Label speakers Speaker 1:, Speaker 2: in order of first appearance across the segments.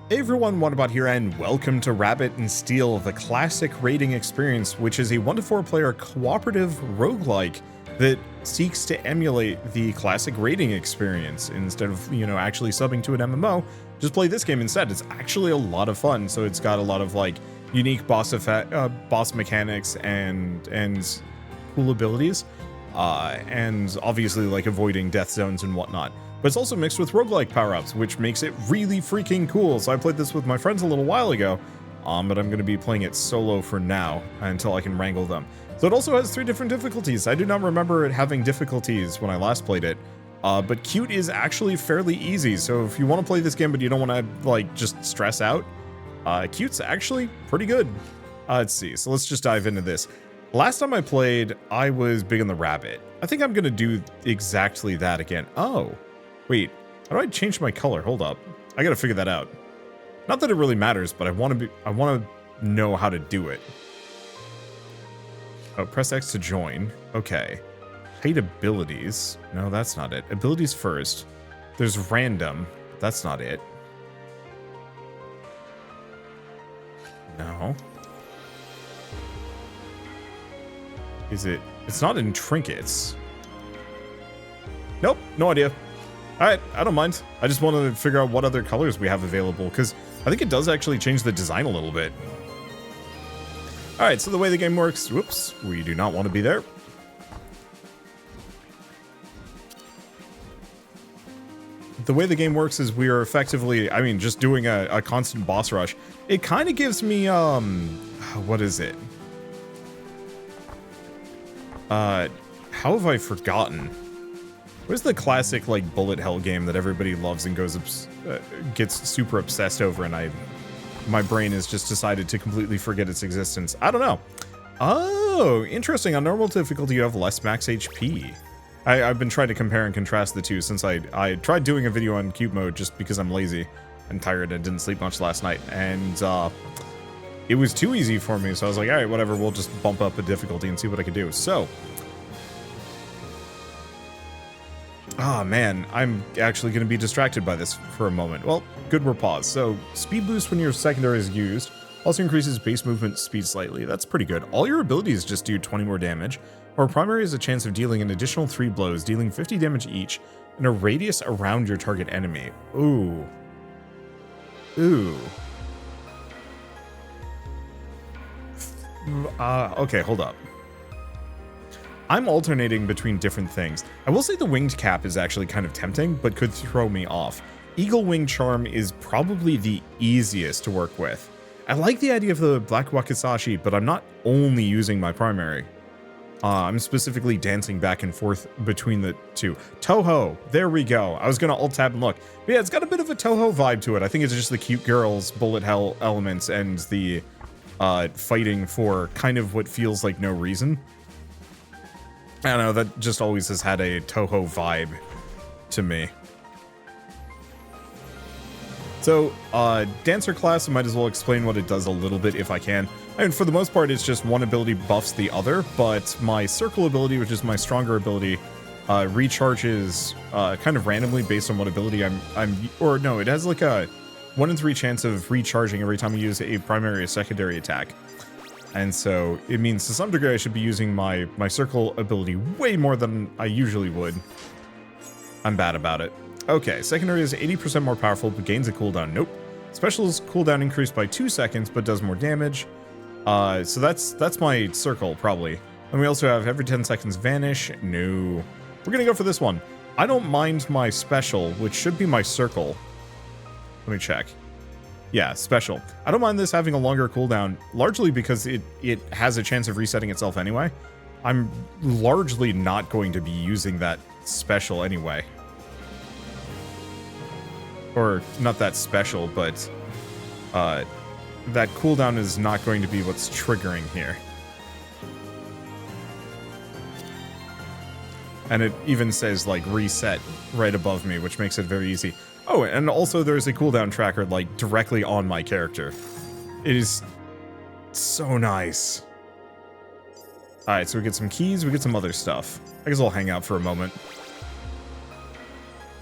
Speaker 1: Hey everyone, Wanderbot here, and welcome to Rabbit and Steel, the classic raiding experience, which is a 1 to 4 player cooperative roguelike that seeks to emulate the classic raiding experience. Instead of, actually subbing to an MMO, just play this game instead. It's actually a lot of fun, so it's got a lot of like unique boss mechanics and cool abilities, and obviously like avoiding death zones and whatnot. But it's also mixed with roguelike power-ups, which makes it really freaking cool. So I played this with my friends a little while ago, but I'm going to be playing it solo for now until I can wrangle them. So it also has 3 different difficulties. I do not remember it having difficulties when I last played it, but cute is actually fairly easy. So if you want to play this game but you don't want to like just stress out, cute's actually pretty good. Let's see. So let's just dive into this. Last time I played, I was big on the rabbit. I think I'm going to do exactly that again. Oh. Wait, how do I change my color? Hold up. I gotta figure that out. Not that it really matters, but I want to know how to do it. Oh, press X to join. Okay. Hide abilities. No, that's not it. Abilities first. There's random. That's not it. No. Is it? It's not in trinkets. Nope, no idea. Alright, I don't mind. I just wanted to figure out what other colors we have available, because I think it does actually change the design a little bit. Alright, so the way the game works... Whoops, we do not want to be there. The way the game works is we are effectively, just doing a constant boss rush. It kind of gives me, what is it? How have I forgotten? Where's the classic, like, bullet hell game that everybody loves and gets super obsessed over, and my brain has just decided to completely forget its existence? I don't know. Oh, interesting. On normal difficulty, you have less max HP. I've been trying to compare and contrast the two since I tried doing a video on cube mode just because I'm lazy and tired and didn't sleep much last night, and it was too easy for me, so I was like, alright, whatever, we'll just bump up the difficulty and see what I can do. So... Ah, man, I'm actually going to be distracted by this for a moment. Well, good we're paused. So, speed boost when your secondary is used also increases base movement speed slightly. That's pretty good. All your abilities just do 20 more damage. Or primary has a chance of dealing an additional 3 blows, dealing 50 damage each, in a radius around your target enemy. Ooh. Ooh. Okay, hold up. I'm alternating between different things. I will say the winged cap is actually kind of tempting, but could throw me off. Eagle wing charm is probably the easiest to work with. I like the idea of the black wakizashi, but I'm not only using my primary. I'm specifically dancing back and forth between the two. Toho, there we go. I was gonna alt tab and look. But yeah, it's got a bit of a Toho vibe to it. I think it's just the cute girls, bullet hell elements, and the fighting for kind of what feels like no reason. I don't know, that just always has had a Toho vibe to me. So, Dancer class, I might as well explain what it does a little bit if I can. For the most part, it's just one ability buffs the other, but my Circle ability, which is my stronger ability, recharges kind of randomly based on what ability it has like a 1 in 3 chance of recharging every time I use a primary or secondary attack. And so, it means to some degree I should be using my Circle ability way more than I usually would. I'm bad about it. Okay, secondary is 80% more powerful, but gains a cooldown. Nope. Special's cooldown increased by 2 seconds, but does more damage. So that's my Circle, probably. And we also have every 10 seconds vanish. No. We're gonna go for this one. I don't mind my special, which should be my Circle. Let me check. Yeah, special. I don't mind this having a longer cooldown, largely because it has a chance of resetting itself anyway. I'm largely not going to be using that special anyway. Or, not that special, but that cooldown is not going to be what's triggering here. And it even says, like, reset right above me, which makes it very easy. Oh, and also there's a cooldown tracker, like, directly on my character. It is so nice. Alright, so we get some keys, we get some other stuff. I guess I'll hang out for a moment.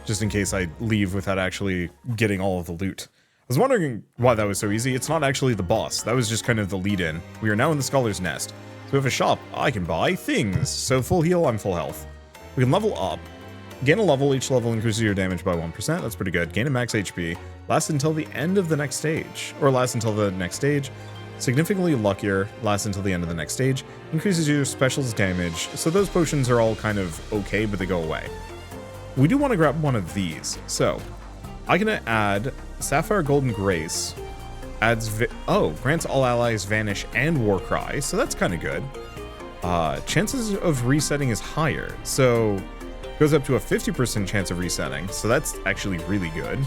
Speaker 1: just in case I leave without actually getting all of the loot. I was wondering why that was so easy. It's not actually the boss. That was just kind of the lead in. We are now in the Scholar's Nest. So we have a shop. I can buy things. So full heal, I'm full health. We can level up. Gain a level. Each level increases your damage by 1%. That's pretty good. Gain a max HP. Lasts until the end of the next stage. Or lasts until the next stage. Significantly luckier. Lasts until the end of the next stage. Increases your specials damage. So those potions are all kind of okay, but they go away. We do want to grab one of these. So I'm going to add Sapphire Golden Grace. Grants all allies Vanish and Warcry. So that's kind of good. Chances of resetting is higher. So goes up to a 50% chance of resetting. So that's actually really good.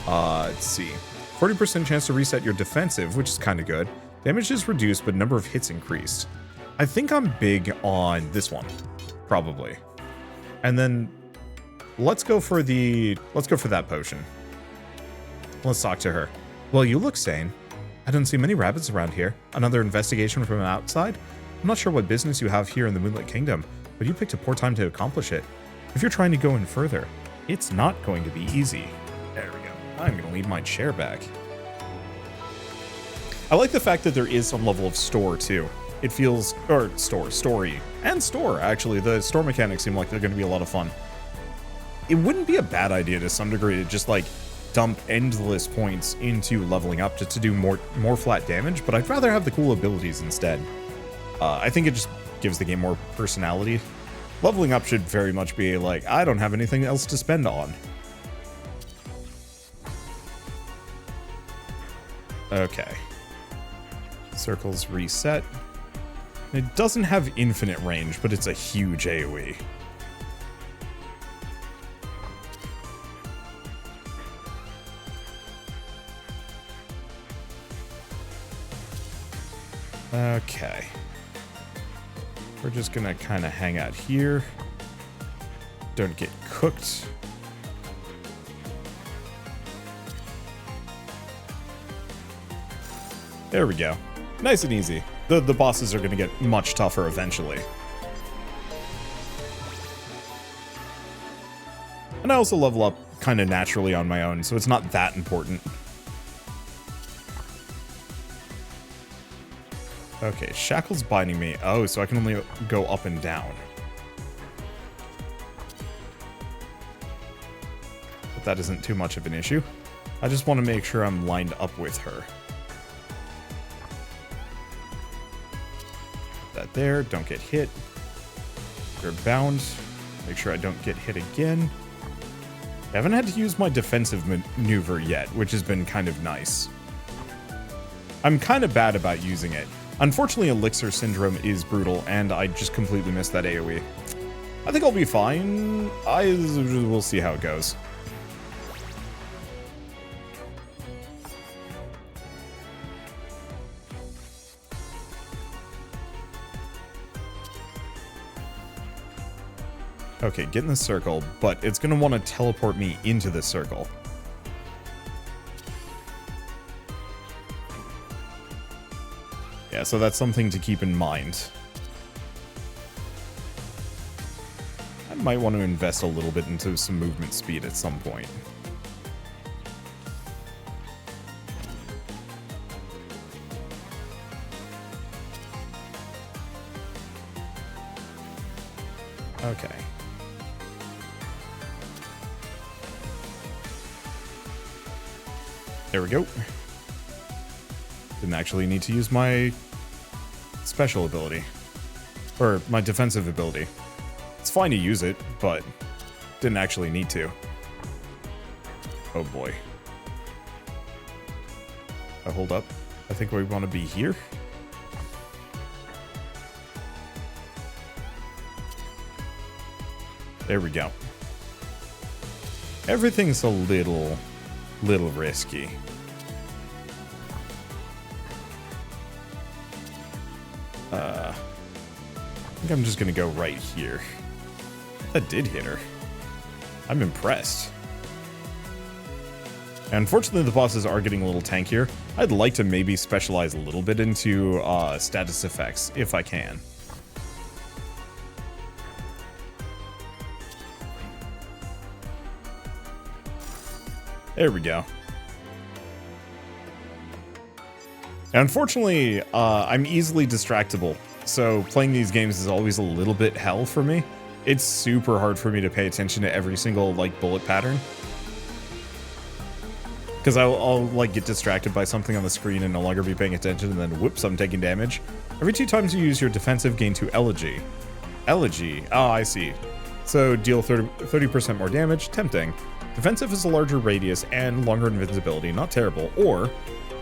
Speaker 1: Let's see. 40% chance to reset your defensive, which is kind of good. Damage is reduced, but number of hits increased. I think I'm big on this one, probably. And then let's go for that potion. Let's talk to her. Well, you look sane. I don't see many rabbits around here. Another investigation from outside? I'm not sure what business you have here in the Moonlit Kingdom, but you picked a poor time to accomplish it. If you're trying to go in further, it's not going to be easy. There we go. I'm going to leave my chair back. I like the fact that there is some level of store, too. It feels... story. And store, actually. The store mechanics seem like they're going to be a lot of fun. It wouldn't be a bad idea to some degree to just, like, dump endless points into leveling up just to do more flat damage, but I'd rather have the cool abilities instead. I think it just gives the game more personality. Leveling up should very much be like, I don't have anything else to spend on. Okay. Circles reset. It doesn't have infinite range, but it's a huge AoE. Okay. We're just gonna kind of hang out here. Don't get cooked. There we go. Nice and easy. The bosses are gonna get much tougher eventually. And I also level up kind of naturally on my own, so it's not that important. Okay, Shackle's binding me. Oh, so I can only go up and down. But that isn't too much of an issue. I just want to make sure I'm lined up with her. Put that there, don't get hit. You're bound. Make sure I don't get hit again. I haven't had to use my defensive maneuver yet, which has been kind of nice. I'm kind of bad about using it. Unfortunately, Elixir Syndrome is brutal, and I just completely missed that AoE. I think I'll be fine. We'll see how it goes. Okay, get in the circle, but it's going to want to teleport me into the circle. Yeah, so that's something to keep in mind. I might want to invest a little bit into some movement speed at some point. Okay. There we go. Didn't actually need to use my special ability. Or my defensive ability. It's fine to use it, but didn't actually need to. Oh boy. Hold up. I think we want to be here. There we go. Everything's a little risky. I think I'm just gonna go right here. That did hit her. I'm impressed. And unfortunately, the bosses are getting a little tankier. I'd like to maybe specialize a little bit into status effects, if I can. There we go. Unfortunately, I'm easily distractible, so playing these games is always a little bit hell for me. It's super hard for me to pay attention to every single, like, bullet pattern. Because I'll like, get distracted by something on the screen and no longer be paying attention, and then whoops, I'm taking damage. Every 2 times you use your defensive, gain 2 elegy. Elegy, oh, I see. So deal 30% more damage, tempting. Defensive is a larger radius and longer invincibility, not terrible. Or,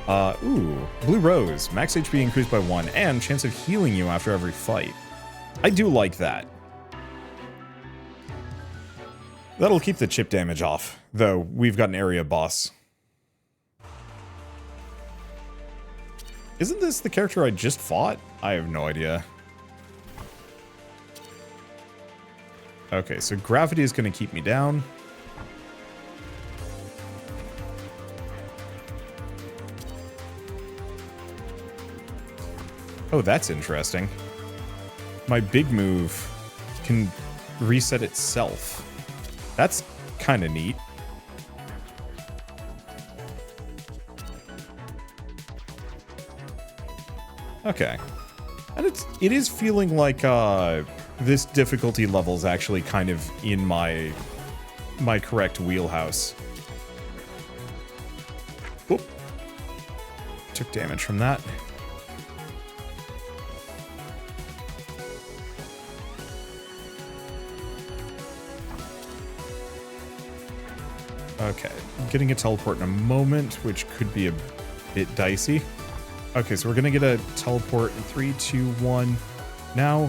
Speaker 1: Blue Rose, max HP increased by 1, and chance of healing you after every fight. I do like that. That'll keep the chip damage off, though we've got an area boss. Isn't this the character I just fought? I have no idea. Okay, so gravity is going to keep me down. Oh, that's interesting. My big move can reset itself. That's kind of neat. Okay. And it is feeling like this difficulty level is actually kind of in my correct wheelhouse. Whoop. Took damage from that. Okay, I'm getting a teleport in a moment, which could be a bit dicey. Okay, so we're gonna get a teleport in 3, 2, 1. Now,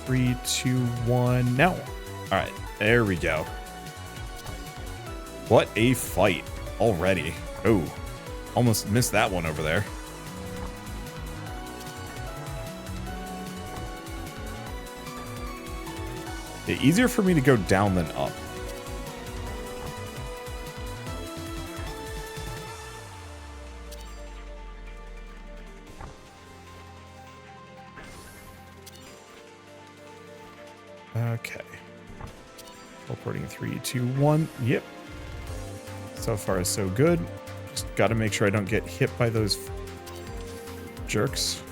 Speaker 1: 3, 2, 1. Now. All right, there we go. What a fight already. Oh, almost missed that one over there. Yeah, easier for me to go down than up. Okay. Teleporting 3, 2, 1. Yep. So far, so good. Just got to make sure I don't get hit by those jerks.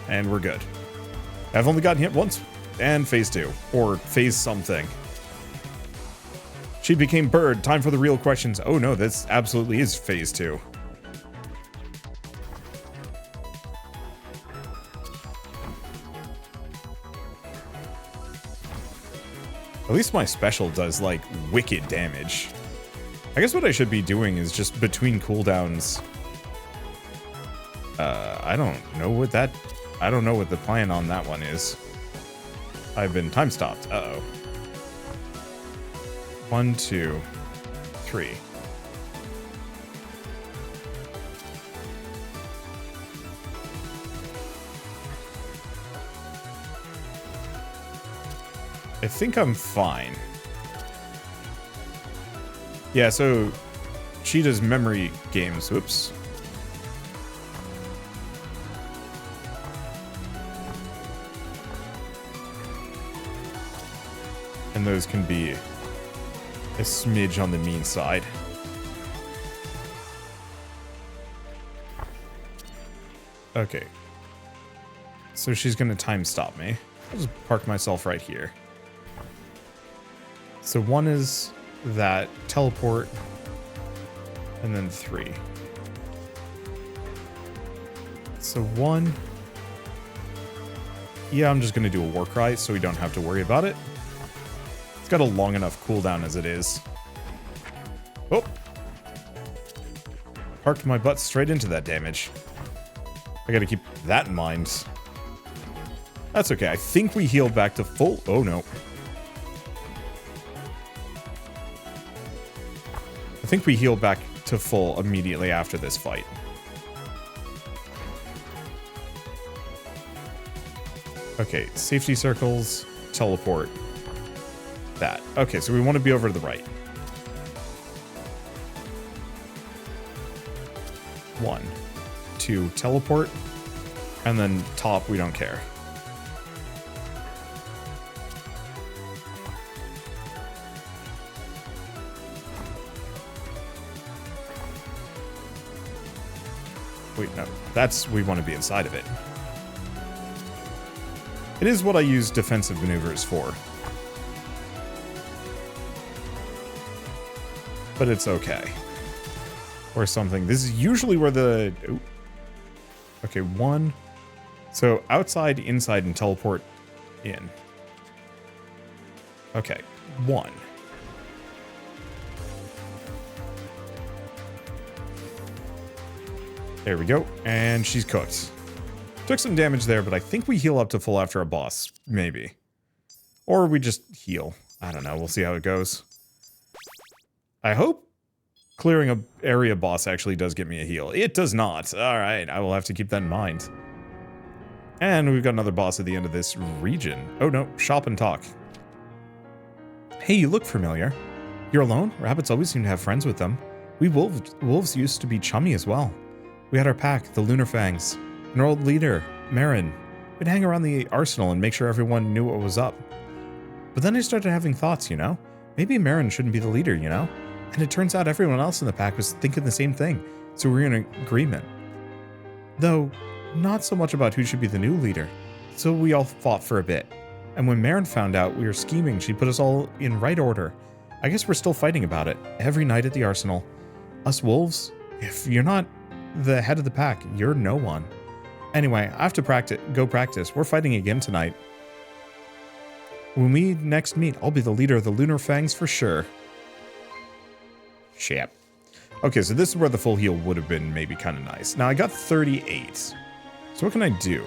Speaker 1: And we're good. I've only gotten hit once. And phase 2. Or phase something. She became bird. Time for the real questions. Oh no, this absolutely is phase 2. At least my special does, like, wicked damage. I guess what I should be doing is just between cooldowns. I don't know what the plan on that one is. I've been time stopped. Uh-oh. 1, 2, 3. I think I'm fine. Yeah, so she does memory games. Whoops. And those can be a smidge on the mean side. Okay. So she's gonna time stop me. I'll just park myself right here. So 1 is that teleport, and then 3. So 1. Yeah, I'm just gonna do a war cry so we don't have to worry about it. It's got a long enough cooldown as it is. Oh! Parked my butt straight into that damage. I gotta keep that in mind. That's okay. I think we healed back to full. Oh no. I think we healed back to full immediately after this fight. Okay, safety circles, teleport. That. Okay, so we want to be over to the right. 1, 2, teleport, and then top, we don't care. Wait, no. We want to be inside of it. It is what I use defensive maneuvers for. But it's okay. Or something. This is usually where the... Ooh. Okay, 1. So outside, inside, and teleport in. Okay, 1. There we go. And she's cooked. Took some damage there, but I think we heal up to full after a boss. Maybe. Or we just heal. I don't know. We'll see how it goes. I hope clearing a area boss actually does get me a heal. It does not. Alright, I will have to keep that in mind. And we've got another boss at the end of this region. Oh no, shop and talk. Hey, you look familiar. You're alone? Rabbits always seem to have friends with them. We wolves used to be chummy as well. We had our pack, the Lunar Fangs, and our old leader, Marin. We'd hang around the arsenal and make sure everyone knew what was up. But then I started having thoughts, you know? Maybe Marin shouldn't be the leader, you know? And it turns out everyone else in the pack was thinking the same thing, so we're in agreement. Though, not so much about who should be the new leader. So we all fought for a bit. And when Marin found out we were scheming, she put us all in right order. I guess we're still fighting about it, every night at the arsenal. Us wolves, if you're not the head of the pack, you're no one. Anyway, I have to go practice. We're fighting again tonight. When we next meet, I'll be the leader of the Lunar Fangs for sure. Shit. Okay, so this is where the full heal would have been maybe kind of nice. Now, I got 38. So what can I do?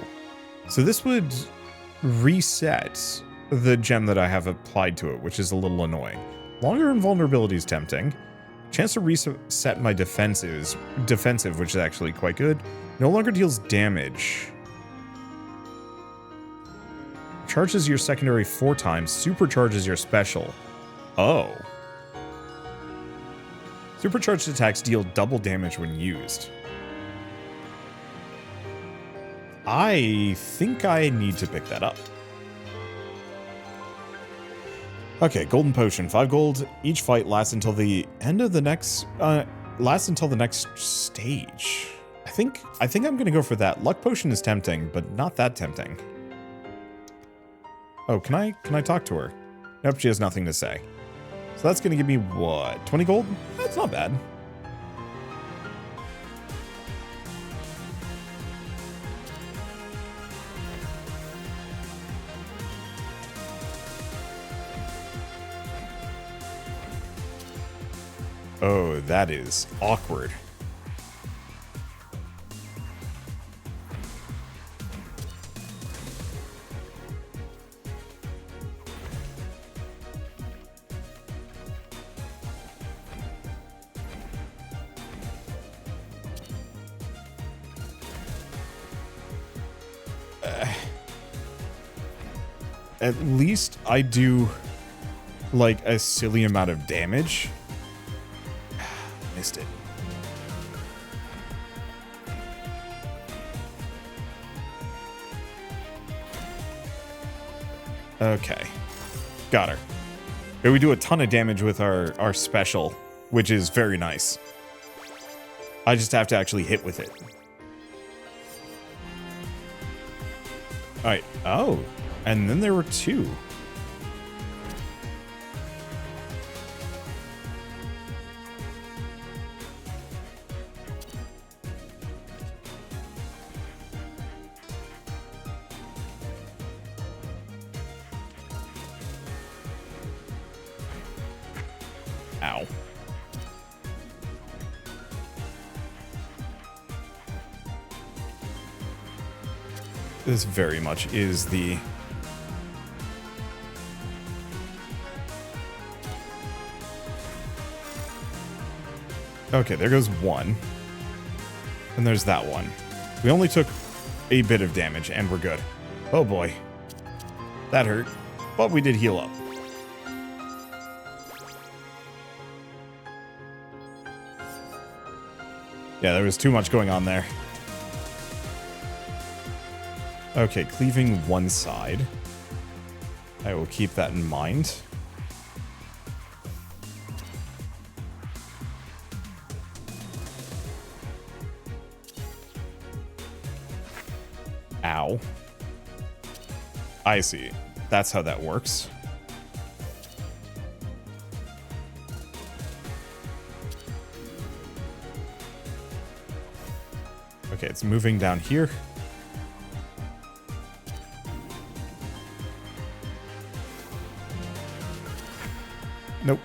Speaker 1: So this would reset the gem that I have applied to it, which is a little annoying. Longer invulnerability is tempting. Chance to reset my defensive, which is actually quite good. No longer deals damage. Charges your secondary 4 times. Supercharges your special. Oh. Supercharged attacks deal double damage when used. I think I need to pick that up. Okay, golden potion, 5 gold. Each fight lasts until the end of the next stage. I think I'm gonna go for that. Luck potion is tempting, but not that tempting. Oh, can I talk to her? Nope, she has nothing to say. So that's gonna give me what? 20 gold? That's not bad. Oh, that is awkward. At least I do, like, a silly amount of damage. Missed it. Okay. Got her. Okay, we do a ton of damage with our special, which is very nice. I just have to actually hit with it. Alright. Oh. And then there were 2. Ow. This very much is the... Okay, there goes 1. And there's that one. We only took a bit of damage, and we're good. Oh boy. That hurt. But we did heal up. Yeah, there was too much going on there. Okay, cleaving one side. I will keep that in mind. Ow. I see. That's how that works. Okay, it's moving down here. Nope.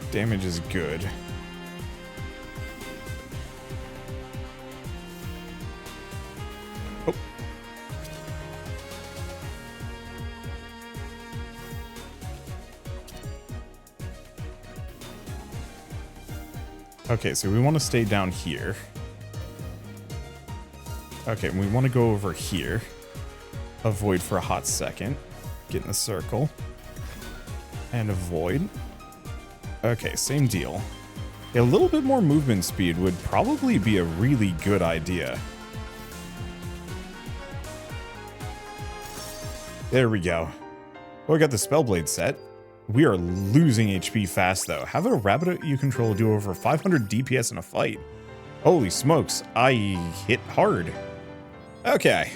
Speaker 1: Damage is good. Oh. Okay, so we want to stay down here. Okay, we want to go over here. Avoid for a hot second. Get in the circle. And avoid. Okay, same deal. A little bit more movement speed would probably be a really good idea. There we go. Oh, I got the Spellblade set. We are losing HP fast, though. Have a rabbit you control do over 500 DPS in a fight. Holy smokes, I hit hard. Okay,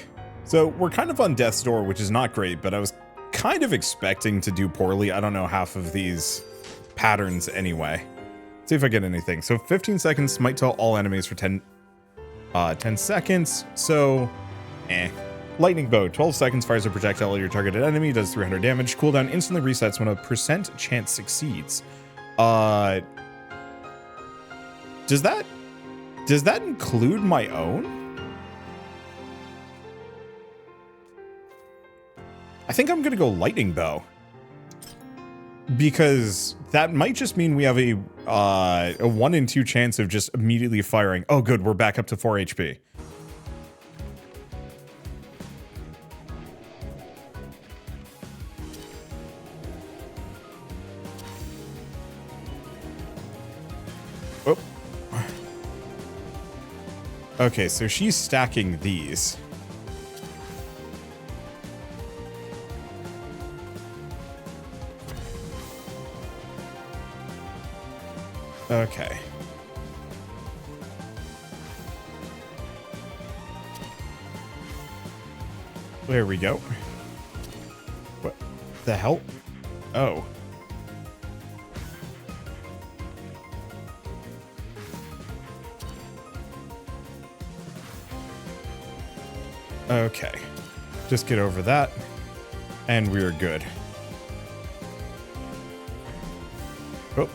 Speaker 1: so we're kind of on death's door, which is not great, but I was kind of expecting to do poorly. I don't know half of these patterns anyway. See if I get anything. So 15 seconds, smite to all enemies for 10 seconds. So, Lightning bow, 12 seconds, fires a projectile at your targeted enemy, does 300 damage. Cooldown instantly resets when a % chance succeeds. Does that include my own? I think I'm gonna go lightning bow. Because that might just mean we have a 1 in 2 chance of just immediately firing. Oh good, we're back up to 4 HP. Oh. Okay, so she's stacking these. Okay. There we go. What the hell? Oh. Okay. Just get over that. And we're good. Oh.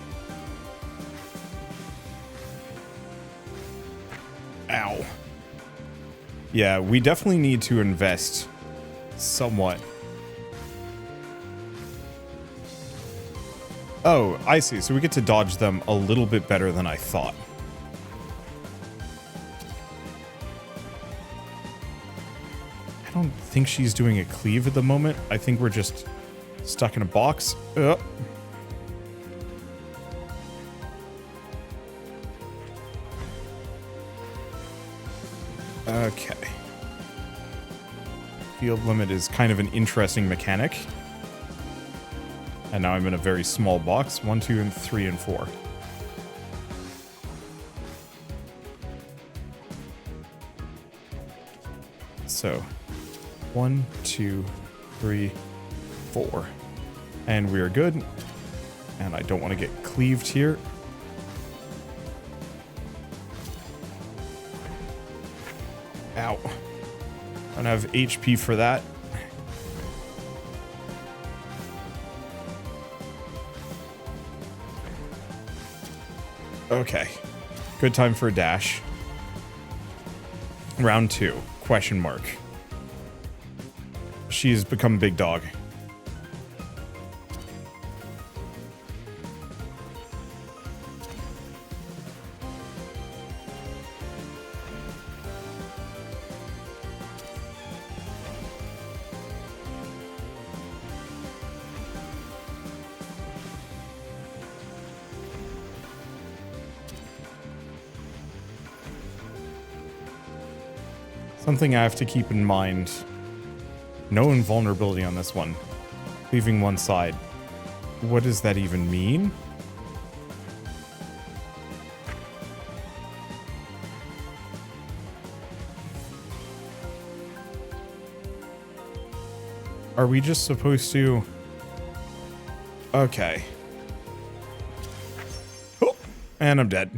Speaker 1: Ow. Yeah, we definitely need to invest somewhat. Oh, I see. So we get to dodge them a little bit better than I thought. I don't think she's doing a cleave at the moment. I think we're just stuck in a box. Okay. Field limit is kind of an interesting mechanic. And now I'm in a very small box. 1, 2, and 3, and 4. So, 1, 2, 3, 4. And we're good. And I don't want to get cleaved here. Ow. I don't have HP for that. Okay. Good time for a dash. Round 2. Question mark. She's become big dog. Something I have to keep in mind No invulnerability on this one. Leaving one side. What does that even mean? Are we just supposed to... Okay. Oh, and I'm dead.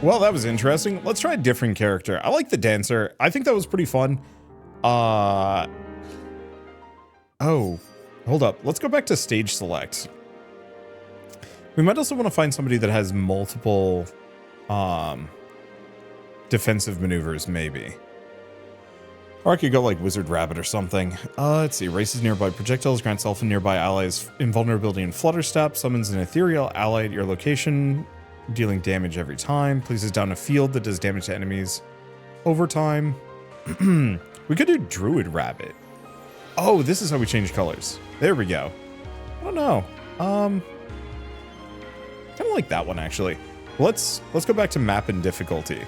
Speaker 1: Well, that was interesting. Let's try a different character. I like the dancer. I think that was pretty fun. Oh, hold up. Let's go back to stage select. We might also want to find somebody that has multiple defensive maneuvers, maybe. Or I could go like Wizard Rabbit or something. Let's see. Races nearby projectiles, grants elf and nearby allies invulnerability and flutter step, summons an ethereal ally at your location, dealing damage every time, places down a field that does damage to enemies over time. We could do Druid Rabbit. Oh, this is how we change colors. There we go. I don't know. Kind of like that one, actually. Let's go back to map and difficulty.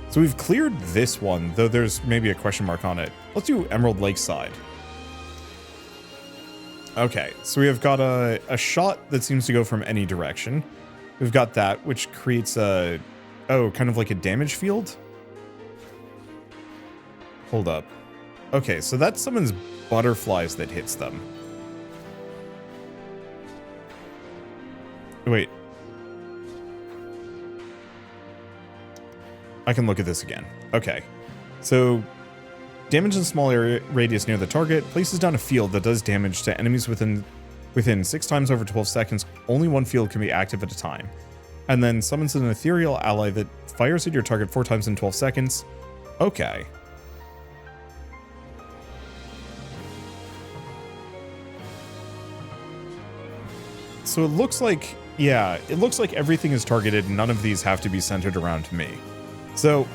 Speaker 1: So we've cleared this one, though there's maybe a question mark on it. Let's do Emerald Lakeside. Okay, so we have got a shot that seems to go from any direction. We've got that, which creates a... Oh, kind of like a damage field? Hold up. Okay, so that summons butterflies that hits them. Wait. I can look at this again. Okay. So, damage in small area radius near the target places down a field that does damage to enemies within 6 times over 12 seconds. Only one field can be active at a time. And then summons an ethereal ally that fires at your target 4 times in 12 seconds. Okay. So it looks like, yeah, it looks like everything is targeted. None of these have to be centered around me. So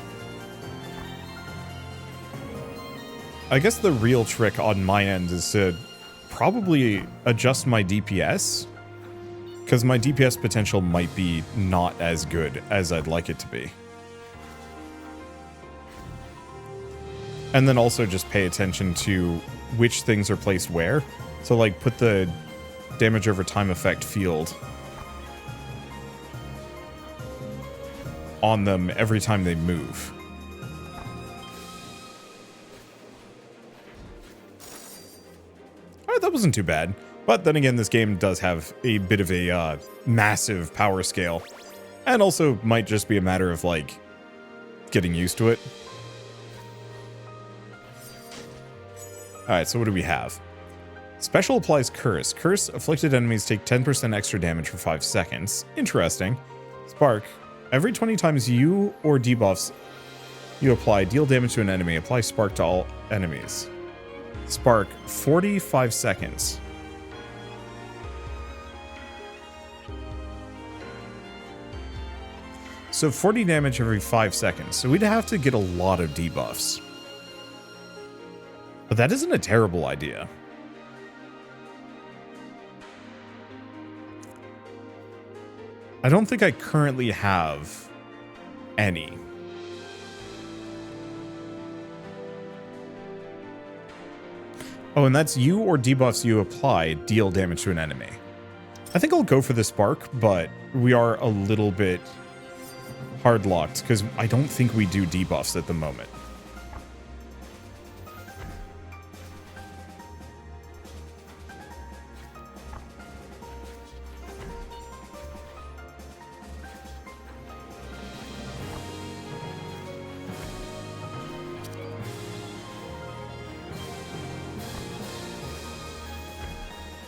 Speaker 1: I guess the real trick on my end is to probably adjust my DPS, because my DPS potential might be not as good as I'd like it to be. And then also just pay attention to which things are placed where. So like put the damage over time effect field on them every time they move. Alright, that wasn't too bad. But then again, this game does have a bit of a massive power scale. And also might just be a matter of, like, getting used to it. Alright, so what do we have? Special applies Curse. Curse, afflicted enemies take 10% extra damage for 5 seconds. Interesting. Spark. Every 20 times you or debuffs you apply deal damage to an enemy, apply Spark to all enemies. Spark, 45 seconds. So 40 damage every 5 seconds. So we'd have to get a lot of debuffs. But that isn't a terrible idea. I don't think I currently have any. Oh, and that's you or debuffs you apply deal damage to an enemy. I think I'll go for the Spark, but we are a little bit hard locked because I don't think we do debuffs at the moment.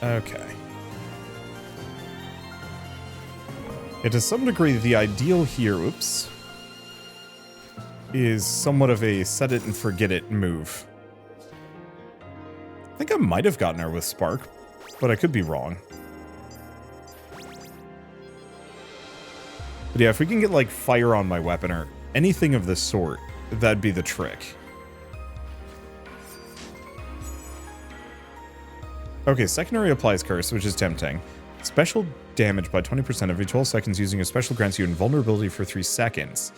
Speaker 1: Okay. Yeah, to some degree, the ideal here, oops, is somewhat of a set it and forget it move. I think I might have gotten her with Spark, but I could be wrong. But yeah, if we can get like fire on my weapon or anything of this sort, that'd be the trick. Okay, secondary applies Curse, which is tempting. Special damage by 20% every 12 seconds using a special grants you invulnerability for 3 seconds.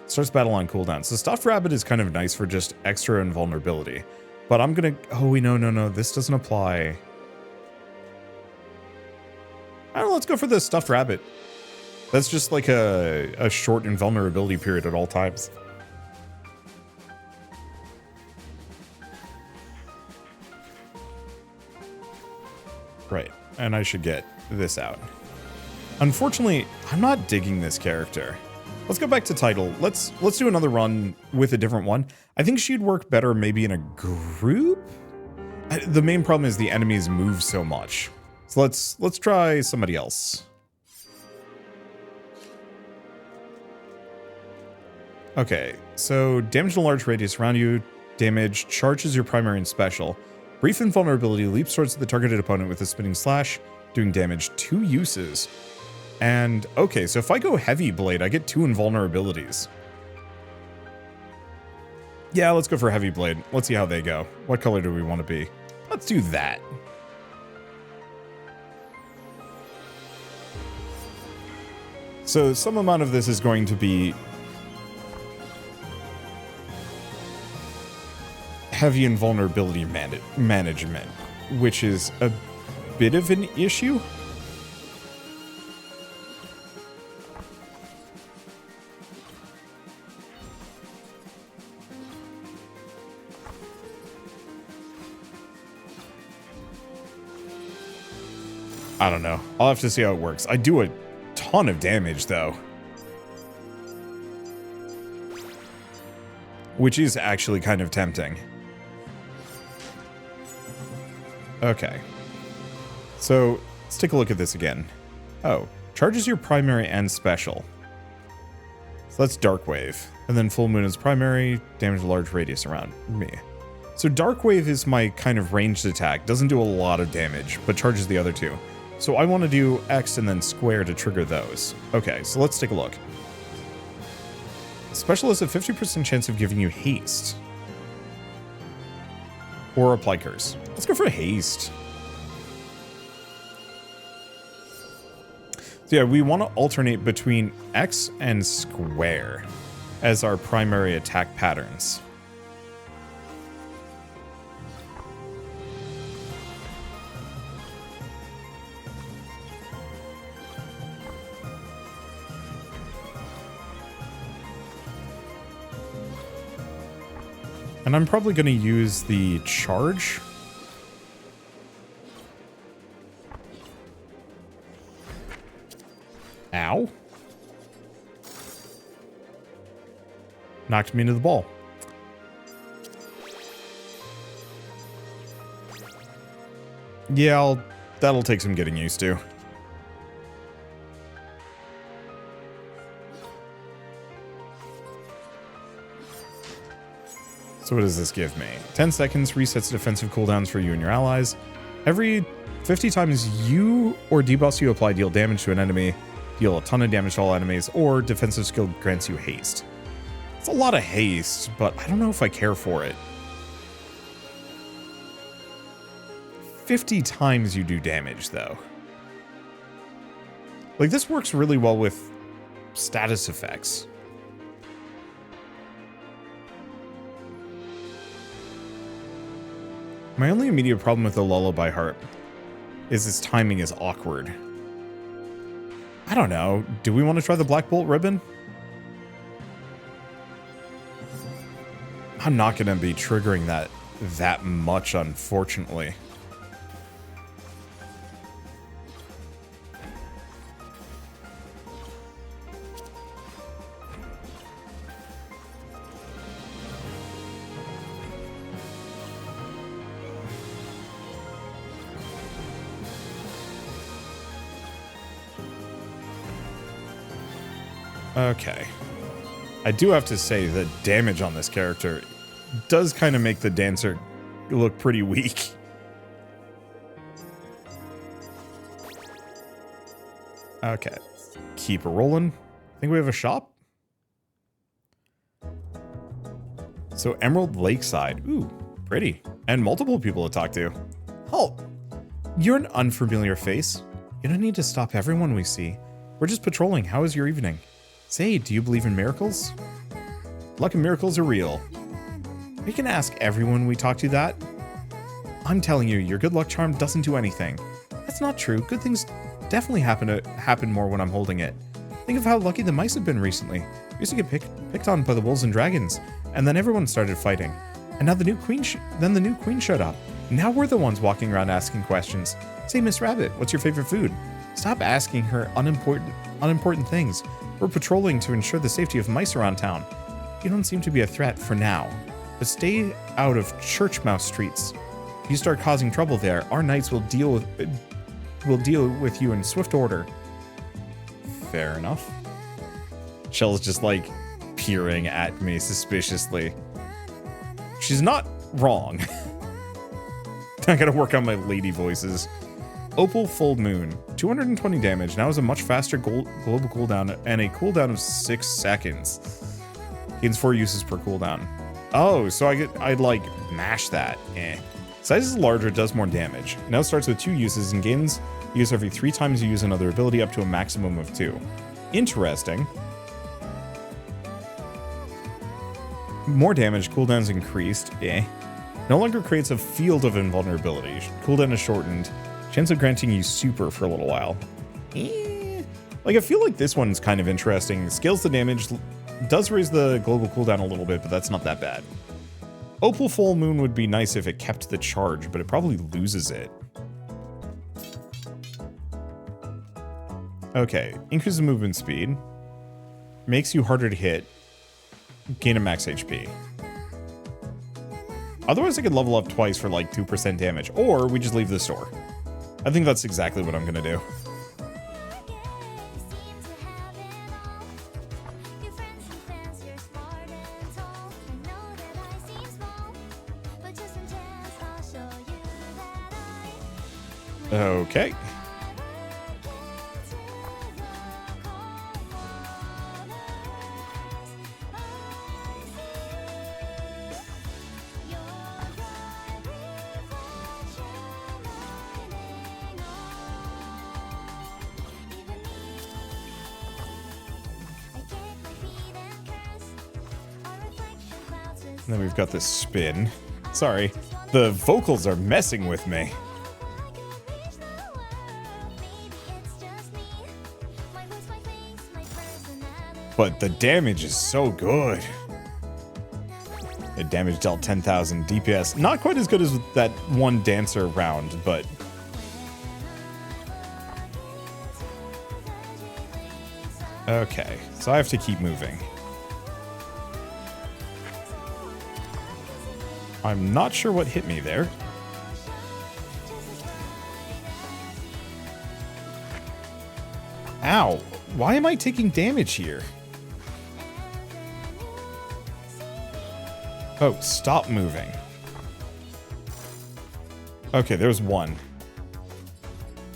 Speaker 1: Starts battle on cooldown. So Stuffed Rabbit is kind of nice for just extra invulnerability. But I'm gonna... Oh, no. This doesn't apply. I don't know, let's go for the Stuffed Rabbit. That's just like a short invulnerability period at all times. Right, and I should get this out. Unfortunately, I'm not digging this character. Let's go back to title. Let's do another run with a different one. I think she'd work better maybe in a group. The main problem is the enemies move so much. So let's try somebody else. Okay, so damage in a large radius around you. Damage charges your primary and special. Brief invulnerability leaps towards the targeted opponent with a spinning slash, doing damage 2 uses. And, okay, so if I go Heavy Blade, I get 2 invulnerabilities. Yeah, let's go for Heavy Blade. Let's see how they go. What color do we want to be? Let's do that. So some amount of this is going to be heavy invulnerability management, which is a bit of an issue. I don't know. I'll have to see how it works. I do a ton of damage, though. Which is actually kind of tempting. Okay. So, let's take a look at this again. Oh, charges your primary and special. So that's Dark Wave. And then Full Moon is primary, damage a large radius around me. So Dark Wave is my kind of ranged attack. Doesn't do a lot of damage, but charges the other two. So I want to do X and then square to trigger those. Okay, so let's take a look. Special has a 50% chance of giving you haste. Or apply curse. Let's go for haste. So yeah, we want to alternate between X and square as our primary attack patterns. And I'm probably going to use the charge. Ow. Knocked me into the ball. Yeah, that'll take some getting used to. So what does this give me? 10 seconds resets defensive cooldowns for you and your allies. Every 50 times you or debuffs you apply deal damage to an enemy, deal a ton of damage to all enemies, or defensive skill grants you haste. It's a lot of haste, but I don't know if I care for it. 50 times you do damage, though. Like, this works really well with status effects. My only immediate problem with the Lullaby Harp is its timing is awkward. I don't know. Do we want to try the Black Bolt Ribbon? I'm not going to be triggering that much, unfortunately. Okay. I do have to say the damage on this character does kind of make the dancer look pretty weak. Okay. Keep it rolling. I think we have a shop. So Emerald Lakeside. Ooh, pretty. And multiple people to talk to. Halt. You're an unfamiliar face. You don't need to stop everyone we see. We're just patrolling. How is your evening? Say, do you believe in miracles? Luck and miracles are real. We can ask everyone we talk to that. I'm telling you, your good luck charm doesn't do anything. That's not true. Good things definitely happen more when I'm holding it. Think of how lucky the mice have been recently. We used to get picked on by the wolves and dragons, and then everyone started fighting. And now the new queen showed up. Now we're the ones walking around asking questions. Say, Miss Rabbit, what's your favorite food? Stop asking her unimportant things. We're patrolling to ensure the safety of mice around town. You don't seem to be a threat for now, but stay out of Church Mouse streets. If you start causing trouble there, our knights will deal with you in swift order. Fair enough. Shell's just like peering at me suspiciously. She's not wrong. I gotta work on my lady voices. Opal Full Moon, 220 damage, now has a much faster global cooldown and a cooldown of 6 seconds. Gains 4 uses per cooldown. Oh, so I'd like mash that. Size is larger, does more damage. Now starts with 2 uses and gains use every 3 times you use another ability up to a maximum of 2. Interesting. More damage, cooldowns increased. No longer creates a field of invulnerability. Cooldown is shortened. Chance of granting you super for a little while. Like, I feel like this one's kind of interesting. Scales the damage, does raise the global cooldown a little bit, but that's not that bad. Opal Full Moon would be nice if it kept the charge, but it probably loses it. Okay, increases movement speed. Makes you harder to hit. Gain a max HP. Otherwise, I could level up twice for like 2% damage, or we just leave the store. I think that's exactly what I'm gonna do. Okay. And then we've got this spin. Sorry, the vocals are messing with me. But the damage is so good. The damage dealt 10,000 DPS. Not quite as good as that one dancer round, but... Okay, so I have to keep moving. I'm not sure what hit me there. Ow! Why am I taking damage here? Oh, stop moving. Okay, there's one.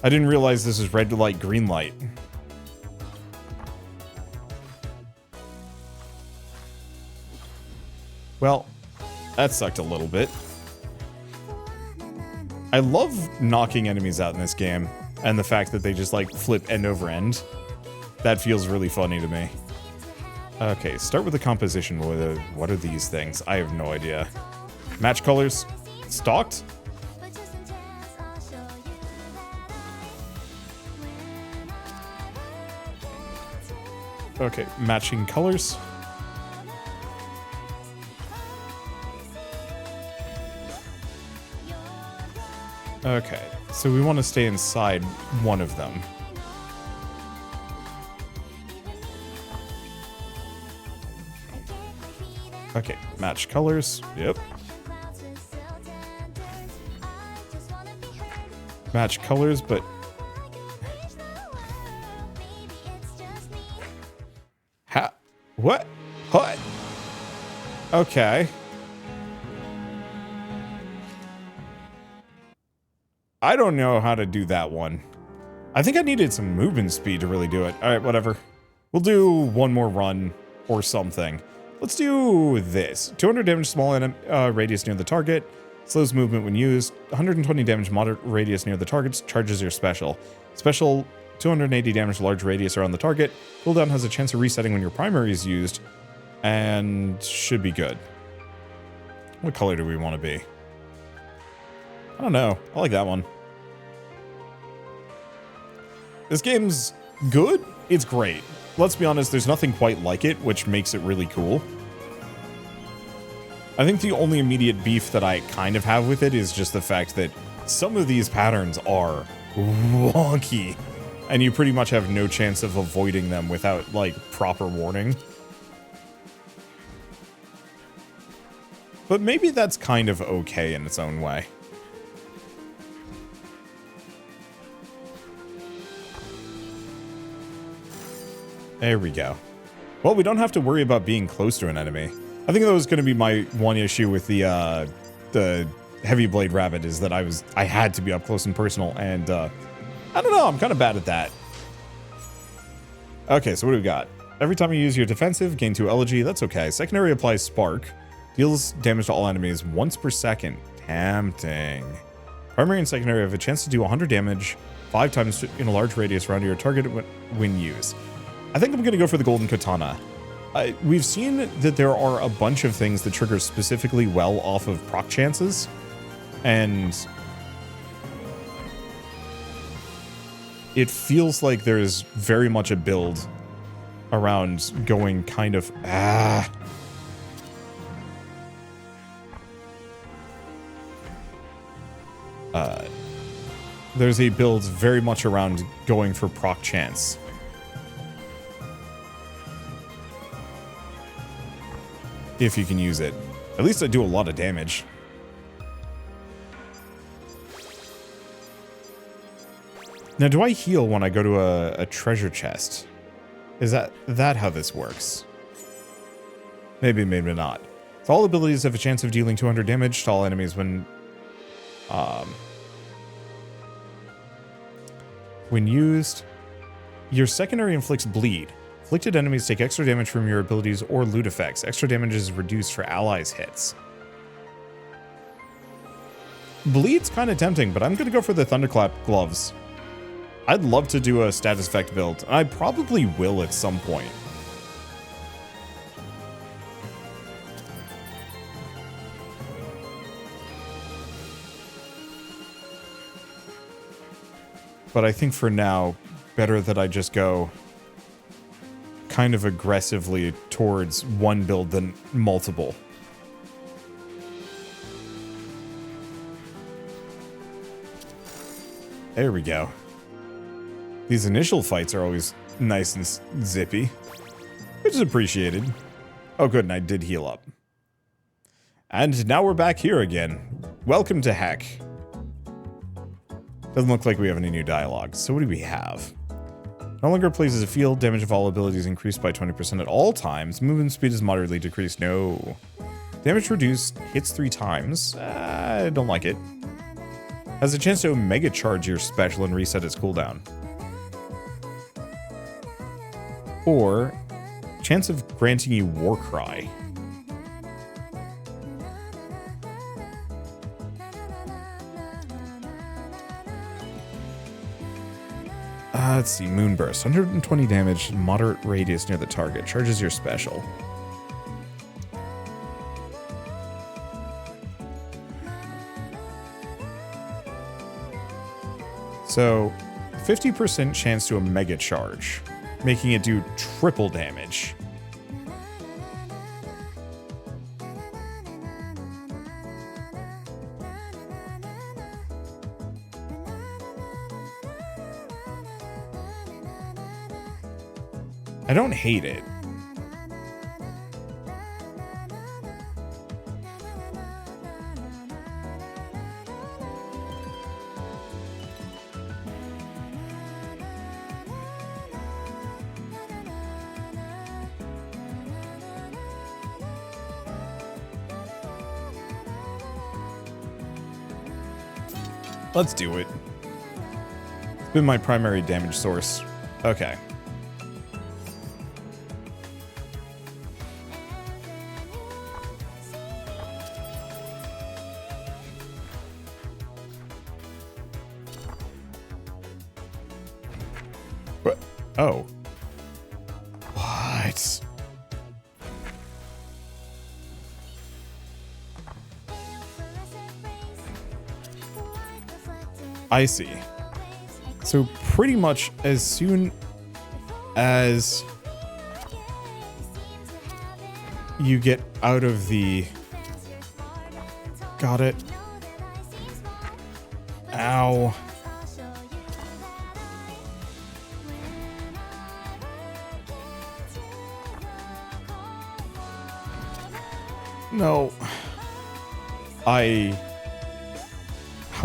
Speaker 1: I didn't realize this is red light, green light. Well, that sucked a little bit. I love knocking enemies out in this game, and the fact that they just like flip end over end. That feels really funny to me. Okay, start with the composition. What are these things? I have no idea. Match colors. Stalked? Okay, matching colors. Okay, so we want to stay inside one of them. Okay, match colors. Yep. Match colors, but... What? What? Okay. I don't know how to do that one. I think I needed some movement speed to really do it. Alright, whatever. We'll do one more run or something. Let's do this. 200 damage, small radius near the target. Slows movement when used. 120 damage, moderate radius near the target. Charges your special. Special, 280 damage, large radius around the target. Cooldown has a chance of resetting when your primary is used. And should be good. What color do we want to be? I don't know. I like that one. This game's good. It's great. Let's be honest, there's nothing quite like it, which makes it really cool. I think the only immediate beef that I kind of have with it is just the fact that some of these patterns are wonky, and you pretty much have no chance of avoiding them without, like, proper warning. But maybe that's kind of okay in its own way. There we go. Well, we don't have to worry about being close to an enemy. I think that was going to be my one issue with the heavy blade rabbit, is that I had to be up close and personal, and I don't know, I'm kind of bad at that. Okay, so what do we got? Every time you use your defensive, gain 2 elegy. That's okay. Secondary applies spark. Deals damage to all enemies once per second. Tempting. Primary and secondary have a chance to do 100 damage 5 times in a large radius around your target when used. I think I'm going to go for the golden katana. We've seen that there are a bunch of things that trigger specifically well off of proc chances, and it feels like there's very much a build around going kind of there's a build very much around going for proc chance. If you can use it. At least I do a lot of damage. Now, do I heal when I go to a treasure chest? Is that how this works? Maybe, maybe not. So all abilities have a chance of dealing 200 damage to all enemies when used. Your secondary inflicts bleed. Afflicted enemies take extra damage from your abilities or loot effects. Extra damage is reduced for allies' hits. Bleed's kind of tempting, but I'm going to go for the Thunderclap gloves. I'd love to do a status effect build, and I probably will at some point. But I think for now, better that I just go kind of aggressively towards one build than multiple. There we go. These initial fights are always nice and zippy, which is appreciated. Oh good, and I did heal up. And now we're back here again. Welcome to Heck. Doesn't look like we have any new dialogue. So what do we have? No longer places a field. Damage of all abilities increased by 20% at all times. Movement speed is moderately decreased. No. Damage reduced. Hits 3 times. I don't like it. Has a chance to Omega Charge your special and reset its cooldown. Or chance of granting you Warcry. Let's see, Moonburst. 120 damage, moderate radius near the target. Charges your special. So, 50% chance to Omega Charge, making it do triple damage. I don't hate it. Let's do it. It's been my primary damage source. Okay. Oh. What? I see. So pretty much as soon as you get out of the... Got it. Ow. No. How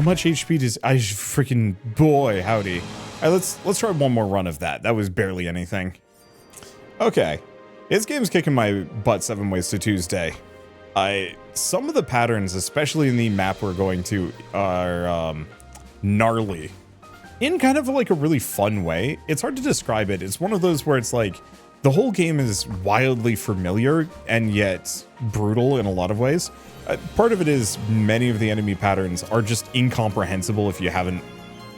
Speaker 1: much HP does... I freaking... Boy, howdy. All right, let's try one more run of that. That was barely anything. Okay. This game's kicking my butt 7 ways to Tuesday. Some of the patterns, especially in the map we're going to, are gnarly. In kind of like a really fun way. It's hard to describe it. It's one of those where it's like, the whole game is wildly familiar and yet brutal in a lot of ways. Part of it is many of the enemy patterns are just incomprehensible if you haven't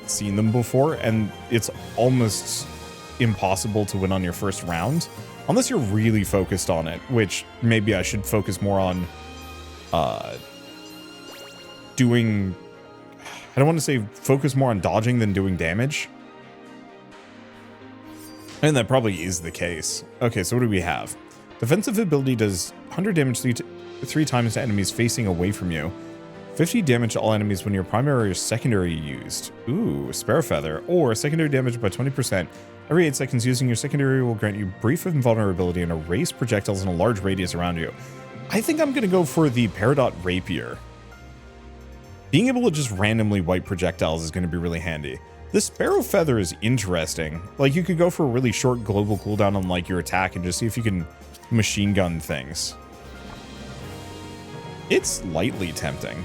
Speaker 1: seen them before, and it's almost impossible to win on your first round unless you're really focused on it, which maybe I should focus more on doing... I don't want to say focus more on dodging than doing damage. And that probably is the case. Okay, so what do we have? Defensive ability does 100 damage three times to enemies facing away from you. 50 damage to all enemies when your primary or secondary used. Ooh, Sparrow Feather. Or secondary damage by 20%. Every 8 seconds, using your secondary will grant you brief invulnerability and erase projectiles in a large radius around you. I think I'm going to go for the Peridot Rapier. Being able to just randomly wipe projectiles is going to be really handy. This Sparrow Feather is interesting. Like, you could go for a really short global cooldown on, like, your attack and just see if you can machine gun things. It's lightly tempting.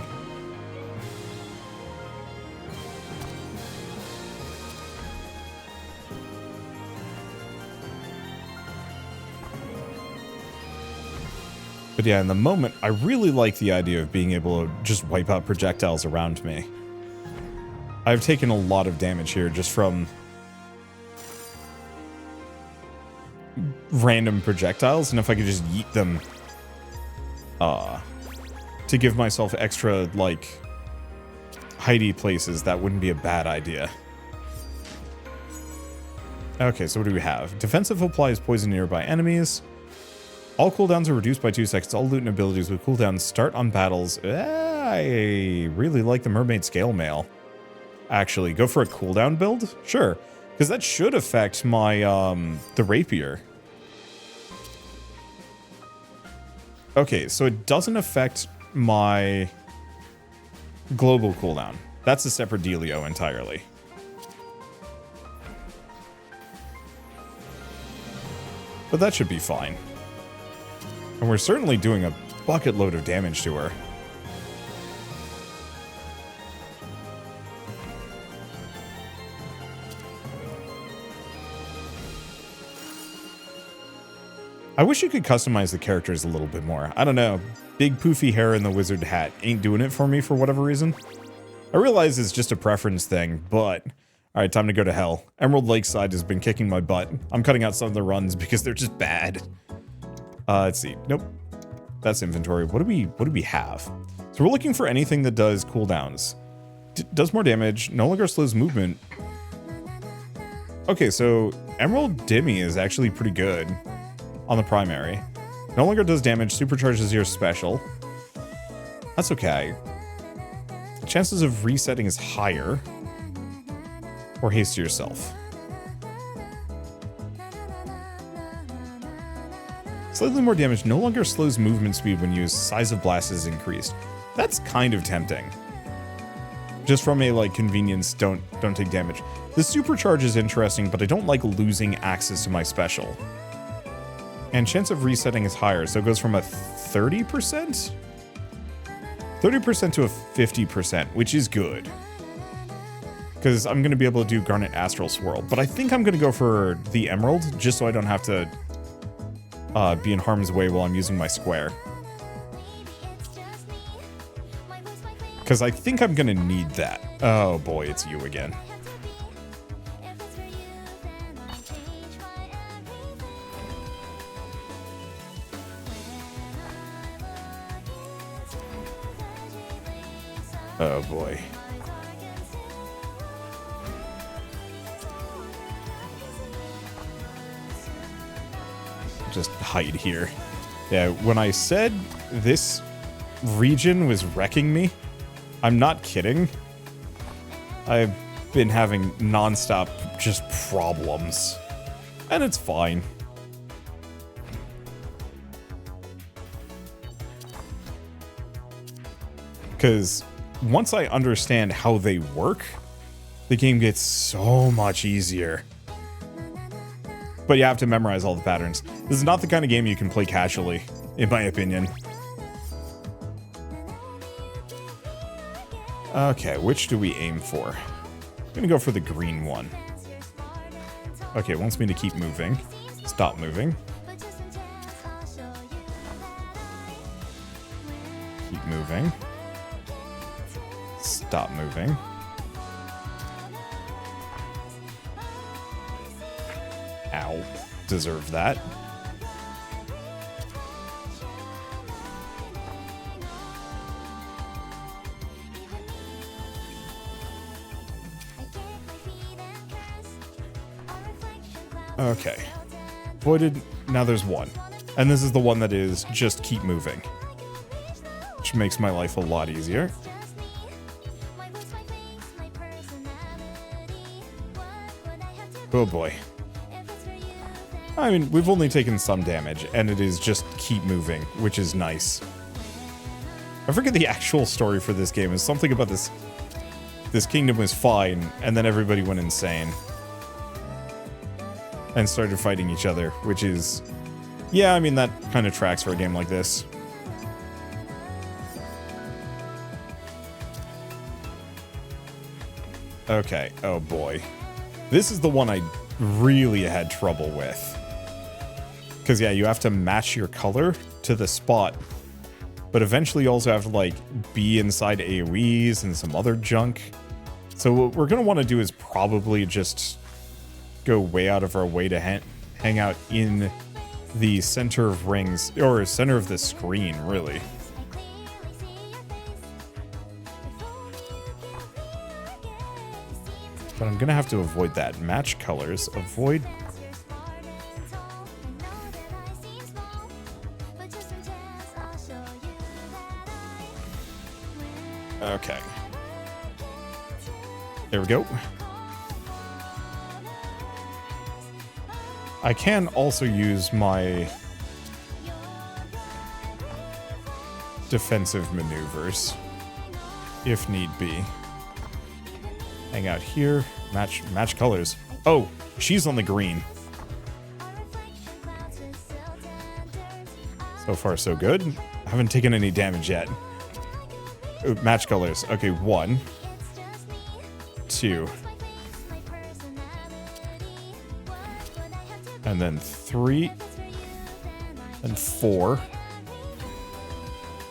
Speaker 1: But yeah, in the moment, I really like the idea of being able to just wipe out projectiles around me. I've taken a lot of damage here just from random projectiles, and if I could just yeet them to give myself extra, like, hidey places, that wouldn't be a bad idea. Okay, so what do we have? Defensive applies poison to nearby enemies. All cooldowns are reduced by 2 seconds. All loot and abilities with cooldowns start on battles. I really like the Mermaid Scale Mail. Actually, go for a cooldown build? Sure, because that should affect my, the Rapier. Okay, so it doesn't affect my global cooldown. That's a separate dealio entirely. But that should be fine. And we're certainly doing a bucket load of damage to her. I wish you could customize the characters a little bit more. I don't know. Big poofy hair and the wizard hat ain't doing it for me for whatever reason. I realize it's just a preference thing, but... Alright, time to go to hell. Emerald Lakeside has been kicking my butt. I'm cutting out some of the runs because they're just bad. Let's see. Nope. That's inventory. What do we have? So we're looking for anything that does cooldowns. Does more damage. No longer slows movement. Okay, so Emerald Dimmy is actually pretty good on the primary. No longer does damage. Supercharges your special. That's okay. Chances of resetting is higher. Or haste yourself. Slightly more damage, no longer slows movement speed when used. Size of blast is increased. That's kind of tempting. Just from a, like, convenience, don't take damage. The supercharge is interesting, but I don't like losing access to my special. And chance of resetting is higher, so it goes from a 30%? 30% to a 50%, which is good. Because I'm going to be able to do Garnet Astral Swirl. But I think I'm going to go for the Emerald, just so I don't have to be in harm's way while I'm using my square. Because I think I'm going to need that. Oh boy, it's you again. Oh boy. just hide here. Yeah, when I said this region was wrecking me, I'm not kidding. I've been having nonstop just problems. And it's fine. Because once I understand how they work, the game gets so much easier. But you have to memorize all the patterns. This is not the kind of game you can play casually, in my opinion. Okay, which do we aim for? I'm gonna go for the green one. Okay, it wants me to keep moving. Stop moving. Keep moving. Stop moving. Ow. Deserve that. Okay. Voided. Now there's one. And this is the one that is just keep moving. Which makes my life a lot easier. Oh boy. I mean, we've only taken some damage, and it is just keep moving, which is nice. I forget the actual story for this game. It's something about this kingdom was fine, and then everybody went insane. And started fighting each other, which is... Yeah, I mean, that kind of tracks for a game like this. Okay, oh boy. This is the one I really had trouble with. Because, yeah, you have to match your color to the spot. But eventually you also have to, like, be inside AoEs and some other junk. So what we're going to want to do is probably just go way out of our way to hang out in the center of rings, or center of the screen, really. But I'm going to have to avoid that. Match colors. Avoid... Okay. There we go. I can also use my defensive maneuvers, if need be. Hang out here. Match colors. Oh, she's on the green. So far, so good. I haven't taken any damage yet. Ooh, match colors. Okay, 1, 2. And then 3. And 4.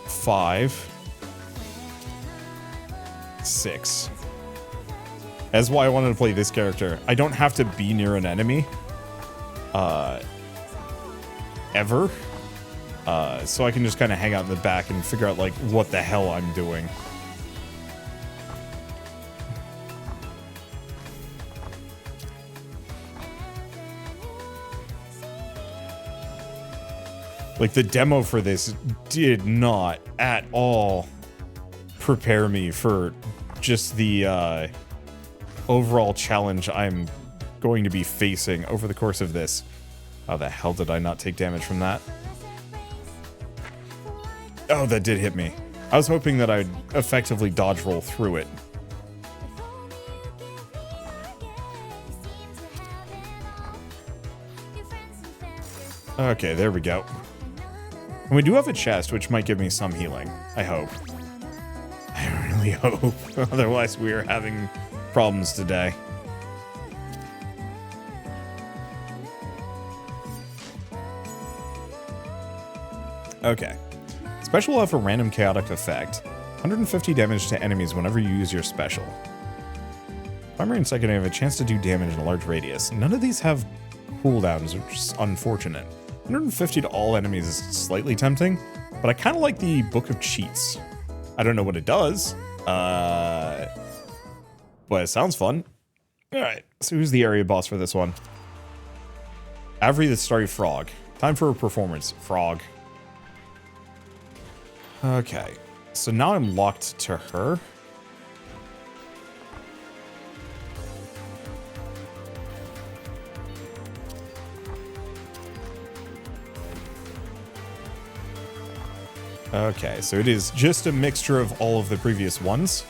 Speaker 1: 5. 6. That's why I wanted to play this character. I don't have to be near an enemy. Ever. So I can just kind of hang out in the back and figure out, like, what the hell I'm doing. Like, the demo for this did not at all prepare me for just the overall challenge I'm going to be facing over the course of this. How the hell did I not take damage from that? Oh, that did hit me. I was hoping that I'd effectively dodge roll through it. Okay, there we go. And we do have a chest, which might give me some healing. I hope. I really hope. Otherwise, we are having problems today. Okay. Special will have a random chaotic effect. 150 damage to enemies whenever you use your special. Primary and secondary have a chance to do damage in a large radius. None of these have cooldowns, which is unfortunate. 150 to all enemies is slightly tempting, but I kind of like the Book of Cheats. I don't know what it does, but it sounds fun. Alright, so who's the area boss for this one? Avery the Starry Frog. Time for a performance. Frog. Okay. So now I'm locked to her. Okay, so it is just a mixture of all of the previous ones.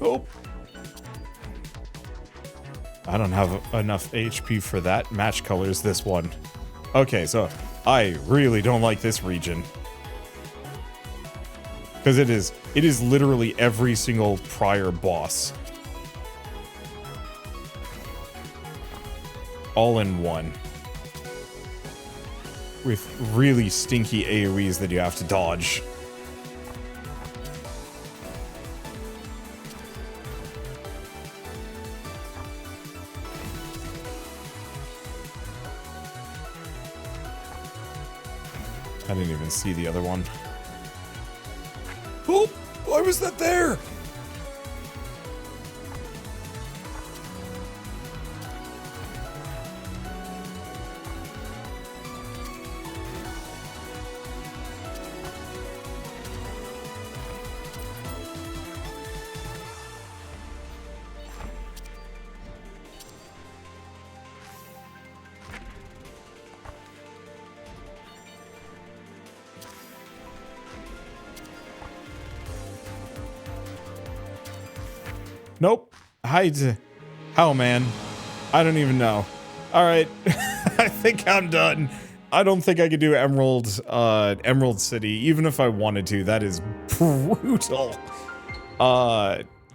Speaker 1: Oh. I don't have enough HP for that. Match colors this one. Okay, so I really don't like this region. Because it is literally every single prior boss. All in one. With really stinky AoEs that you have to dodge. I didn't even see the other one. Oh, why was that there? Nope. How, man? I don't even know. All right. I think I'm done. I don't think I could do Emerald City, even if I wanted to. That is brutal.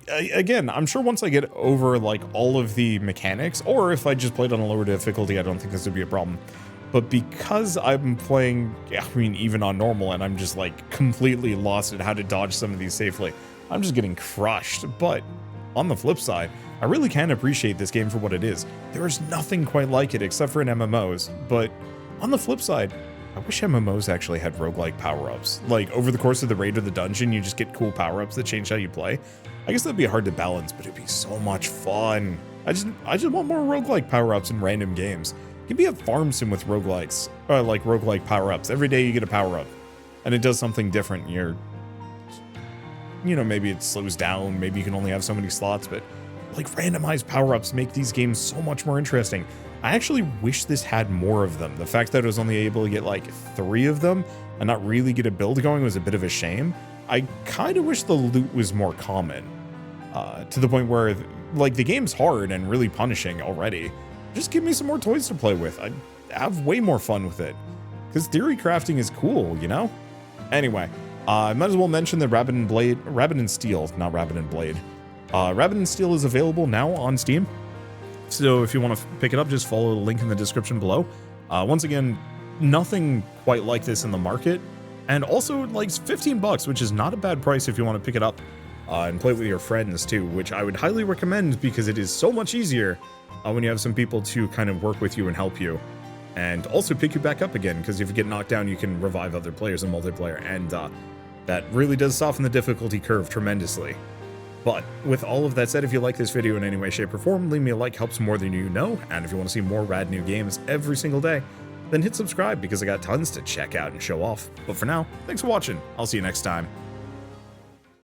Speaker 1: Again, I'm sure once I get over like all of the mechanics, or if I just played on a lower difficulty, I don't think this would be a problem. But because I'm playing, I mean, even on normal, and I'm just like completely lost at how to dodge some of these safely, I'm just getting crushed. But on the flip side, I really can appreciate this game for what it is. There is nothing quite like it except for in MMOs, but on the flip side, I wish MMOs actually had roguelike power-ups. Like, over the course of the raid or the dungeon, you just get cool power-ups that change how you play. I guess that'd be hard to balance, but it'd be so much fun. I just want more roguelike power-ups in random games. Give me a farm sim with roguelikes, like roguelike power-ups. Every day you get a power-up, and it does something different. You know, maybe it slows down, maybe you can only have so many slots, but like randomized power-ups make these games so much more interesting. I actually wish this had more of them. The fact that I was only able to get like 3 of them and not really get a build going was a bit of a shame. I kind of wish the loot was more common, to the point where like the game's hard and really punishing already. Just give me some more toys to play with. I'd have way more fun with it, because theory crafting is cool, you know? Anyway, I might as well mention that Rabbit and Steel is available now on Steam. So if you want to pick it up, just follow the link in the description below. Once again, nothing quite like this in the market. And also, like, it's $15, which is not a bad price if you want to pick it up and play with your friends too, which I would highly recommend because it is so much easier when you have some people to kind of work with you and help you. And also pick you back up again, because if you get knocked down, you can revive other players in multiplayer. And that really does soften the difficulty curve tremendously. But with all of that said, if you like this video in any way, shape, or form, leave me a like, helps more than you know. And if you want to see more rad new games every single day, then hit subscribe, because I got tons to check out and show off. But for now, thanks for watching. I'll see you next time.